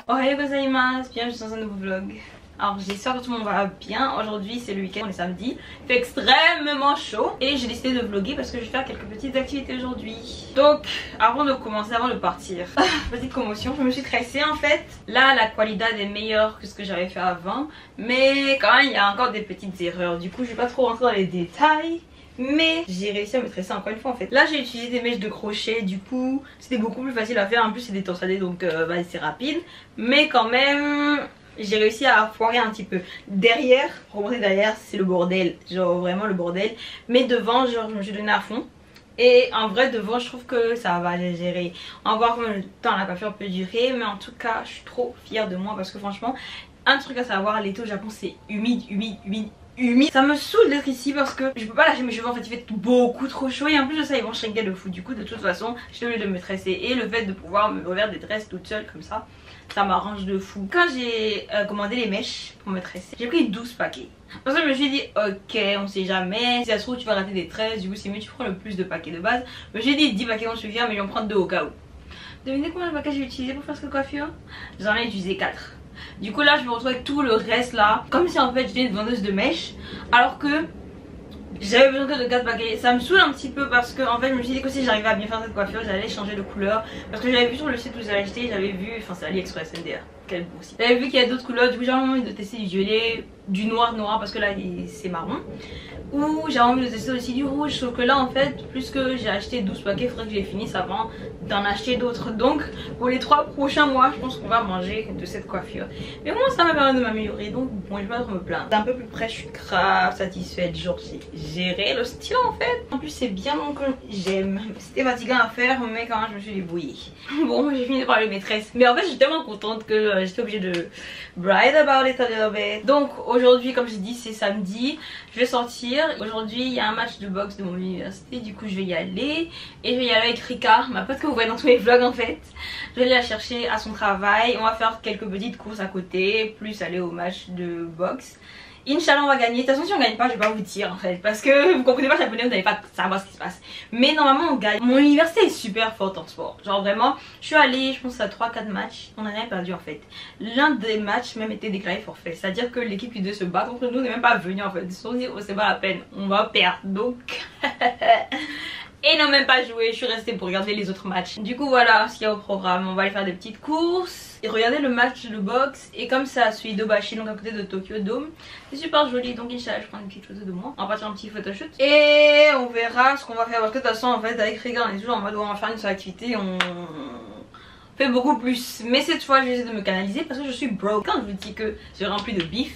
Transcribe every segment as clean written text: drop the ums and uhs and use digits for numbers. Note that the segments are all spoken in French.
Ohayou gozaimasu, bienvenue dans un nouveau vlog. Alors j'espère que tout le monde va bien. Aujourd'hui c'est le week-end, on est samedi. Il fait extrêmement chaud et j'ai décidé de vlogger parce que je vais faire quelques petites activités aujourd'hui. Donc avant de commencer, avant de partir, petite commotion, je me suis tressée en fait. Là la qualité est meilleure que ce que j'avais fait avant, mais quand même il y a encore des petites erreurs. Du coup je vais pas trop rentrer dans les détails, mais j'ai réussi à me tresser encore une fois en fait. Là j'ai utilisé des mèches de crochet, du coup c'était beaucoup plus facile à faire. En plus c'est des torsadés donc c'est rapide, mais quand même j'ai réussi à foirer un petit peu. Derrière, remonter derrière, c'est le bordel, genre vraiment le bordel. Mais devant, genre je me suis donné à fond. Et en vrai devant je trouve que ça va les gérer. On va voir combien de temps la coiffure peut durer, mais en tout cas je suis trop fière de moi parce que franchement, un truc à savoir, l'été au Japon c'est humide. Ça me saoule d'être ici parce que je peux pas lâcher mes cheveux, en fait il fait beaucoup trop chaud et en plus de ça ils vont shrinker de fou. Du coup de toute façon j'étais obligée de me tresser et le fait de pouvoir me refaire des tresses toute seule comme ça m'arrange de fou. Quand j'ai commandé les mèches pour me tresser, j'ai pris 12 paquets. Parce que je me suis dit ok on sait jamais, si ça se trouve tu vas rater des tresses, du coup c'est mieux tu prends le plus de paquets de base. Je me suis dit 10 paquets vont suffire mais je vais en prendre 2 au cas où. Devinez combien de paquets j'ai utilisé pour faire cette coiffure? J'en ai utilisé 4. Du coup là je me retrouve avec tout le reste là, comme si en fait j'étais une vendeuse de mèches alors que j'avais besoin que de 4 paquets. Ça me saoule un petit peu parce que en fait je me suis dit que si j'arrivais à bien faire cette coiffure j'allais changer de couleur. Parce que j'avais vu sur le site où j'avais acheté, j'avais vu, enfin c'est AliExpress MDR, quel beau site. J'avais vu qu'il y a d'autres couleurs, du coup j'avais envie de tester du violet, du noir parce que là c'est marron. Ou j'ai envie de tester aussi du rouge, sauf que là en fait plus que j'ai acheté 12 paquets, il faudrait que je les finisse avant d'en acheter d'autres. Donc pour les 3 prochains mois je pense qu'on va manger de cette coiffure. Mais bon ça m'a permis de m'améliorer, donc bon je vais pas trop me plaindre. Un peu plus près je suis grave satisfaite, genre j'ai géré le style en fait. En plus c'est bien donc j'aime. C'était fatigant à faire mais quand même je me suis débrouillée. Bon j'ai fini de parler maîtresse, mais en fait je suis tellement contente que j'étais obligée de brag about it a little bit. Donc aujourd'hui comme j'ai dit c'est samedi, je vais sortir. Aujourd'hui il y a un match de boxe de mon université, du coup je vais y aller. Et je vais y aller avec Rika, ma pote que vous voyez dans tous mes vlogs en fait. Je vais aller la chercher à son travail, on va faire quelques petites courses à côté, plus aller au match de boxe. Inch'Allah on va gagner. De toute façon si on gagne pas je vais pas vous dire en fait, parce que vous comprenez pas japonais, vous n'allez pas savoir ce qui se passe. Mais normalement on gagne. Mon université est super forte en sport, genre vraiment. Je suis allée je pense à 3-4 matchs, on a rien perdu en fait. L'un des matchs même était déclaré forfait, c'est à dire que l'équipe qui devait se battre contre nous n'est même pas venue en fait. Ils se sont dit oh c'est pas la peine, on va perdre donc et n'ont même pas joué, je suis restée pour regarder les autres matchs. Du coup voilà ce qu'il y a au programme, on va aller faire des petites courses et regarder le match de boxe. Et comme ça celui d'Obashi, donc à côté de Tokyo Dome, c'est super joli, donc Inch'Allah je prends une petite photo de moi, on va partir un petit photoshoot et on verra ce qu'on va faire. Parce que de toute façon en fait avec Regan on est toujours en mode on va faire une seule activité, on fait beaucoup plus. Mais cette fois je vais essayer de me canaliser parce que je suis broke. Quand je vous dis que j'ai rempli de bif,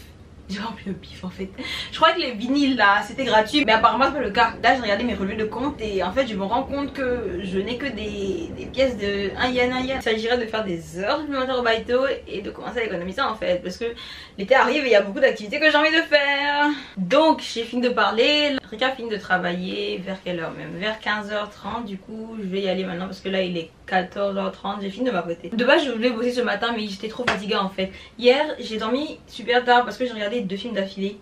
j'ai rempli le bif en fait. Je crois que les vinyles là c'était gratuit, mais apparemment c'est pas le cas. Là j'ai regardé mes relevés de compte et en fait je me rends compte que je n'ai que des pièces de 1 yen. Il s'agirait de faire des heures supplémentaires au baito et de commencer à économiser en fait, parce que l'été arrive et il y a beaucoup d'activités que j'ai envie de faire. Donc j'ai fini de parler, Rika finit de travailler vers quelle heure même? Vers 15h30. Du coup je vais y aller maintenant parce que là il est 14h30, j'ai fini de m'apprêter. De base je voulais bosser ce matin mais j'étais trop fatiguée en fait. Hier j'ai dormi super tard parce que j'ai regardé 2 films d'affilée.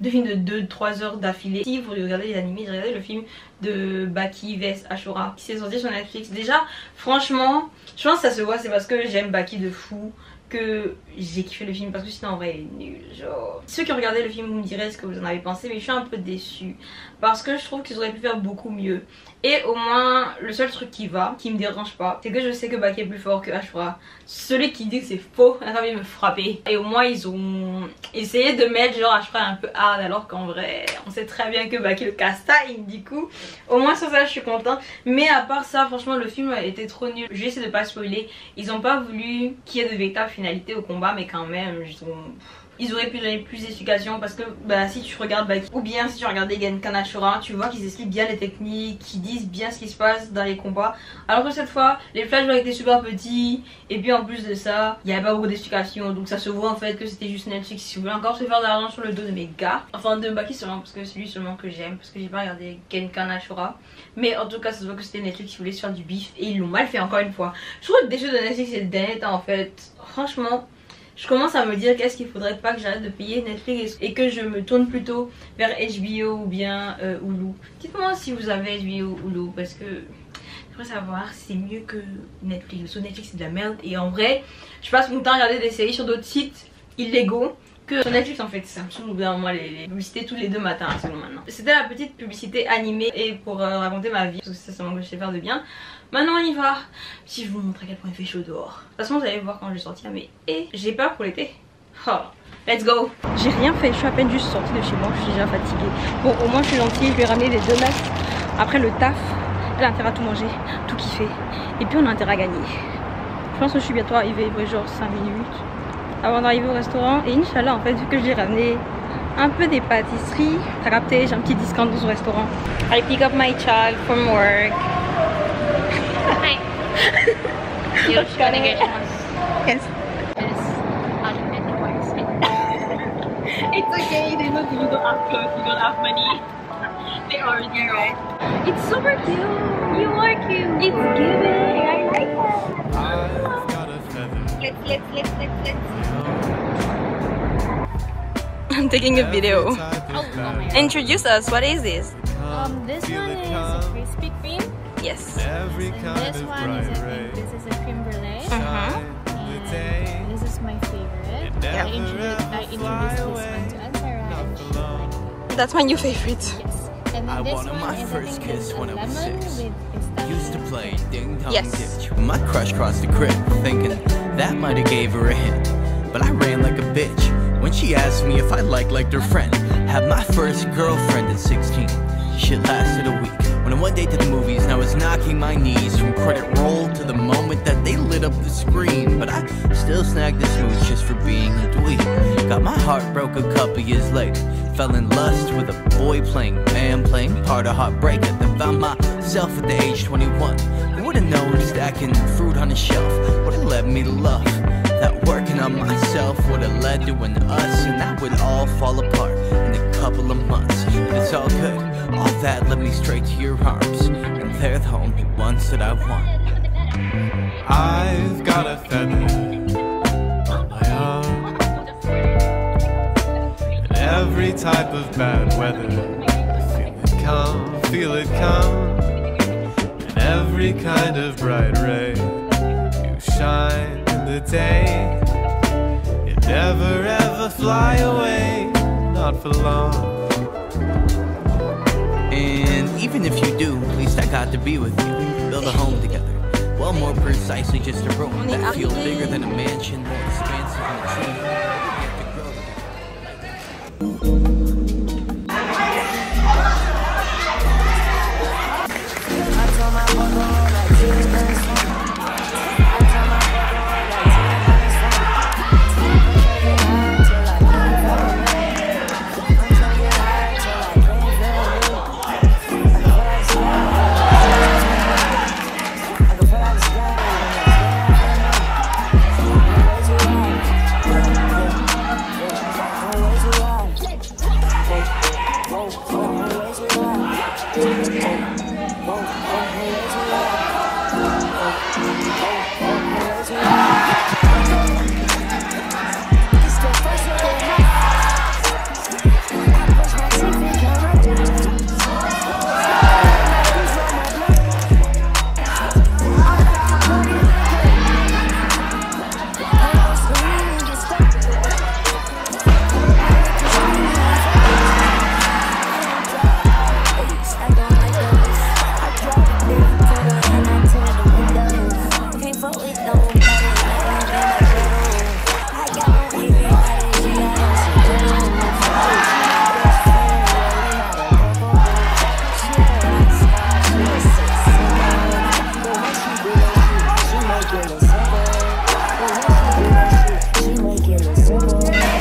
2 films de 2-3 heures d'affilée. Si vous regardez les animés, j'ai regardé le film de Baki vs Ashura qui s'est sorti sur Netflix. Déjà franchement je pense que ça se voit, c'est parce que j'aime Baki de fou que j'ai kiffé le film, parce que sinon en vrai il est nul. Genre ceux qui ont regardé le film vous me direz ce que vous en avez pensé, mais je suis un peu déçue parce que je trouve qu'ils auraient pu faire beaucoup mieux. Et au moins le seul truc qui me dérange pas, c'est que je sais que Baki est plus fort que Ashura. Celui qui dit que c'est faux a envie de me frapper. Et au moins ils ont essayé de mettre genre Ashura un peu hard, alors qu'en vrai on sait très bien que Baki le castagne. Du coup au moins sur ça je suis contente. Mais à part ça franchement le film a été trop nul. Je vais essayer de pas spoiler. Ils ont pas voulu qu'il y ait de véritables finalité au combat, mais quand même ils auraient pu donner plus d'explications, parce que bah, si tu regardes Baki ou bien si tu regardais Genkan Ashura, tu vois qu'ils expliquent bien les techniques, qu'ils disent bien ce qui se passe dans les combats, alors que cette fois les flashbacks étaient super petits et puis en plus de ça il n'y avait pas beaucoup d'explications, donc ça se voit en fait que c'était juste Netflix qui voulait encore se faire de l'argent sur le dos de mes gars, enfin de Baki seulement, parce que c'est lui seulement que j'aime, parce que j'ai pas regardé Genkan Ashura, mais en tout cas ça se voit que c'était Netflix qui voulait se faire du bif et ils l'ont mal fait encore une fois. Je trouve que des choses de Netflix ces derniers temps en fait, franchement je commence à me dire qu'est-ce qu'il faudrait pas que j'arrête de payer Netflix et que je me tourne plutôt vers HBO ou bien Hulu. Dites-moi si vous avez HBO ou Hulu, parce que J'aimerais savoir si c'est mieux que Netflix. Sur Netflix c'est de la merde et en vrai je passe mon temps à regarder des séries sur d'autres sites illégaux que sur Netflix en fait. Ça me saoule au bout d'un moment les publicités tous les 2 matins selon maintenant. C'était la petite publicité animée et pour raconter ma vie parce que ça m'empêchait de faire de bien. Maintenant on y va. Si je vous montre à quel point il fait chaud dehors. De toute façon vous allez voir quand je vais sortir mais j'ai peur pour l'été. Oh, let's go. J'ai rien fait, je suis à peine juste sortie de chez moi, je suis déjà fatiguée. Bon au moins je suis gentille, je lui ai ramené les 2 mecs. Après le taf, elle a intérêt à tout manger, tout kiffer. Et puis on a intérêt à gagner. Je pense que je suis bientôt arrivée, genre 5 minutes avant d'arriver au restaurant. Et Inch'Allah en fait, vu que j'ai ramené un peu des pâtisseries, t'as capté, j'ai un petit discount dans ce restaurant. I pick up my child from work. Hi. You're trying to get Yes. It's okay, they know you don't have clothes, you don't have money. They already know. It's super cute. You are cute. It's giving. I like that. Let's. I'm taking a video. Oh, Introduce us, what is this? this one is a Krispy Kreme. Yes. And this one is a creme brulee. And this is my favorite. I introduced this one to Ansara and she liked it. That's my new favorite. Yes. And then this one is I think it's a lemon with pistachio. Used to play ding dong Yes. ditch. My crush crossed the crib, thinking that might have gave her a hint. But I ran like a bitch when she asked me if I liked her friend. Had my first girlfriend at 16. Shit lasted a week. When I one day to the movies, and I was knocking my knees from credit roll to the moment that they lit up the screen. But I still snagged the smooch just for being a dweeb. Got my heart broke a couple years later. Fell in lust with a boy playing band, playing part of Heartbreaker. Then found myself at the age 21. Who would've known stacking fruit on a shelf would've led me to love? That working on myself would've led to an us, and that would all fall apart in a couple of months. But it's all good, all that led me straight to your arms, and they're the only ones that I want. I've got a feather on my arm, and every type of bad weather, feel it come, and every kind of bright ray, you shine in the day, you never ever fly away, not for long. And even if you do, at least I got to be with you, build a home together. Well, more precisely, just a room that feels bigger than a mansion, more expansive than a tree. We get to grow together.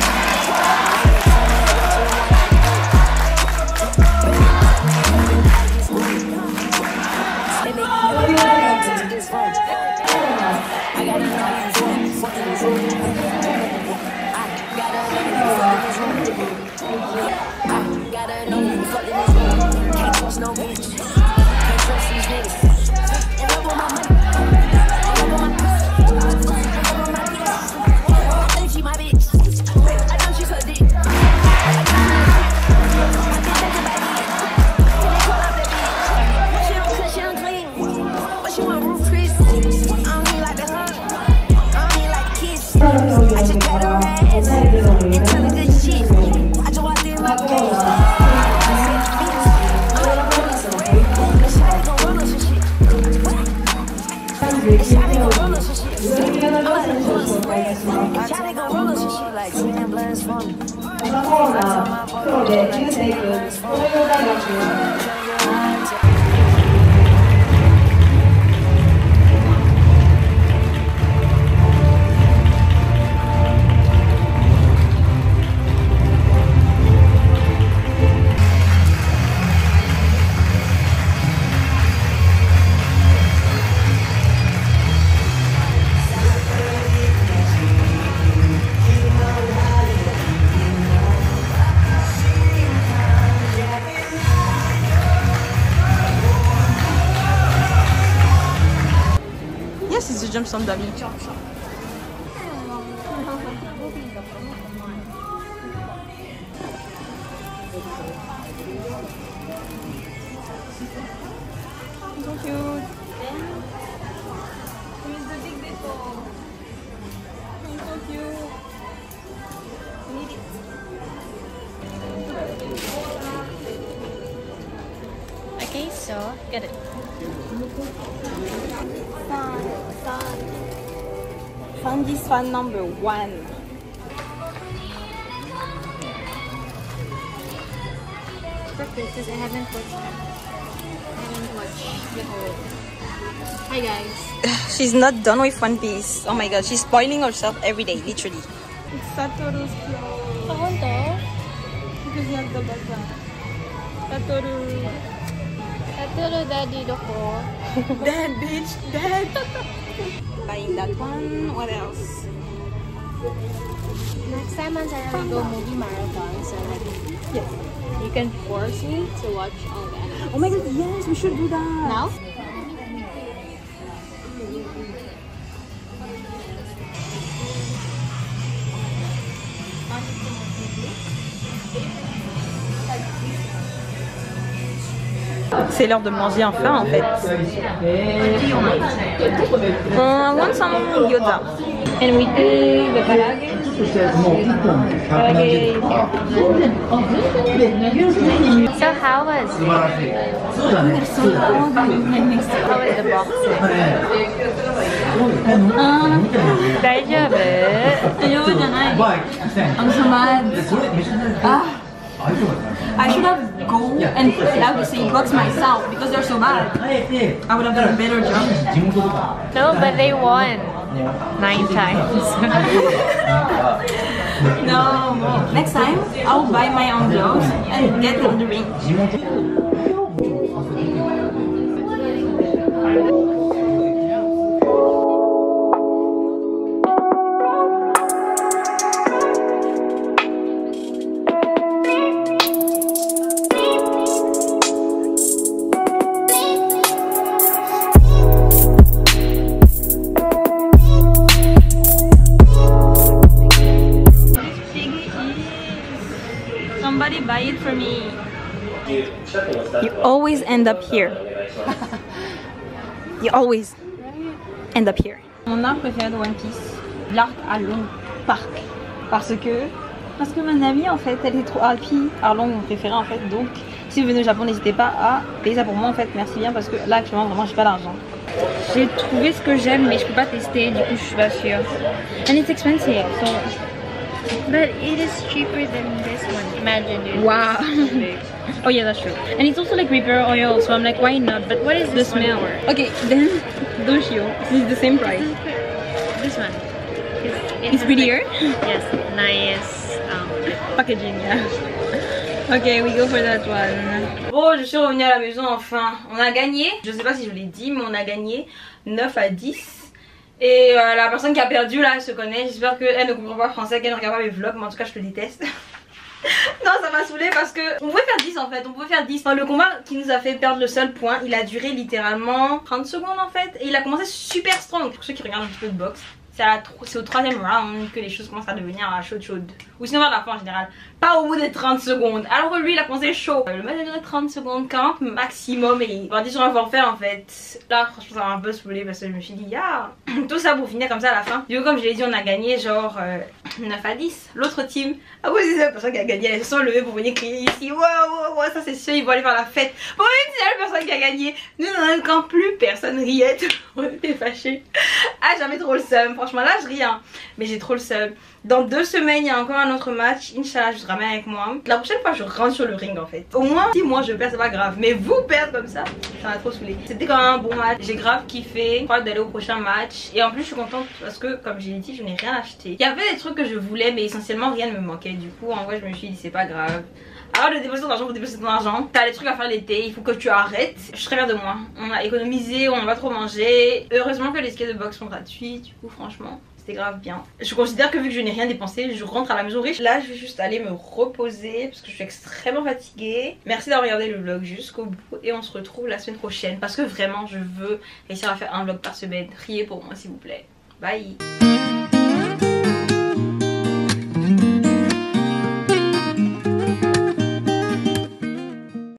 Yes, it's a jump on dummy. So cute. Here's the big dipple. He's so cute. Need it. Okay, so get it. Find this fan number 1. Because I haven't watched the whole. Hi guys. She's not done with One Piece. Oh my god, she's spoiling herself every day, literally. It's Satoru's clothes. Saan to? Because he has the background. Satoru. Satoru daddy doko. Dead, bitch, dead. Buying that one. What else? Next time on Sarah we go movie marathon, so like Yes. you can force me to watch all the animes. Oh my god, yes, we should do that. Now? C'est l'heure de manger enfin en fait. I want some gyoza. And we do the karaage. So how was it? How was the boxing? 다이저브. I'm so mad. I should have go and have the same box myself because they're so bad. I would have done a better job. No, but they won 9 times. No, next time I'll buy my own gloves and get them the ring. Somebody buy it for me. You always end up here. You always end up here. Mon arc préféré de One Piece, l'arc Arlong Park. Parce que ma amie en fait, elle est trop happy. Arlong mon préféré en fait. Donc si vous venez au Japon, n'hésitez pas à payer ça pour moi en fait. Merci bien parce que là actuellement vraiment j'ai pas d'argent. J'ai trouvé ce que j'aime mais je peux pas tester. Du coup je suis pas sûre. And it's expensive. So. But it is cheaper than this one. Imagine it. Wow. Oh yeah, that's true. And it's also like repair oil, so I'm like, why not? But what is the smell? Okay, then Doshio. This is the same price. This one. It's prettier. Yes, nice Packaging, yeah. Ok, we go for that one. Bon, je suis revenue à la maison enfin. On a gagné. Je sais pas si je l'ai dit, mais on a gagné 9 à 10. Et la personne qui a perdu là, elle se connaît. J'espère qu'elle ne comprend pas français, qu'elle ne regarde pas mes vlogs. Mais en tout cas, je te déteste. Non, ça m'a saoulé parce que on pouvait faire 10 en fait. On pouvait faire 10. Enfin, le combat qui nous a fait perdre le seul point, il a duré littéralement 30 secondes en fait. Et il a commencé super strong. Pour ceux qui regardent un petit peu de boxe, c'est au 3e round que les choses commencent à devenir chaudes. Ou sinon vers la fin en général. Pas au bout des 30 secondes. Alors que lui il a commencé chaud. Le match a duré 30 secondes, 40 maximum. Et il va dire sur un forfait en fait. Là franchement ça m'a un peu saoulé parce que je me suis dit tout ça pour finir comme ça à la fin. Du coup comme je l'ai dit on a gagné genre 9 à 10. L'autre team, ah oui c'est la personne qui a gagné, elles se sont levées pour venir crier ici. Waouh, ça c'est sûr, ils vont aller faire la fête. Bon oui c'est la personne qui a gagné. Nous dans un camp plus personne riait. On était fâchés. Ah j'avais trop le seum, franchement là je ris hein. Mais j'ai trop le seum. Dans 2 semaines il y a encore un autre match. Inch'Allah je ramène avec moi. La prochaine fois je rentre sur le ring en fait. Au moins si moi je perds c'est pas grave. Mais vous perdre comme ça m'a trop saoulé. C'était quand même un bon match. J'ai grave kiffé. Je crois d'aller au prochain match. Et en plus je suis contente parce que comme j'ai dit je n'ai rien acheté. Il y avait des trucs que je voulais mais essentiellement rien ne me manquait. Du coup en vrai je me suis dit c'est pas grave. Alors de dépenser ton argent pour dépenser ton argent. T'as des trucs à faire l'été, il faut que tu arrêtes. Je suis très fière de moi. On a économisé, on va trop manger. Heureusement que les skates de boxe sont gratuits. Du coup franchement c'était grave bien. Je considère que vu que je n'ai rien dépensé, je rentre à la maison riche. Là je vais juste aller me reposer parce que je suis extrêmement fatiguée. Merci d'avoir regardé le vlog jusqu'au bout. Et on se retrouve la semaine prochaine. Parce que vraiment je veux réussir à faire un vlog par semaine. Riez pour moi s'il vous plaît. Bye.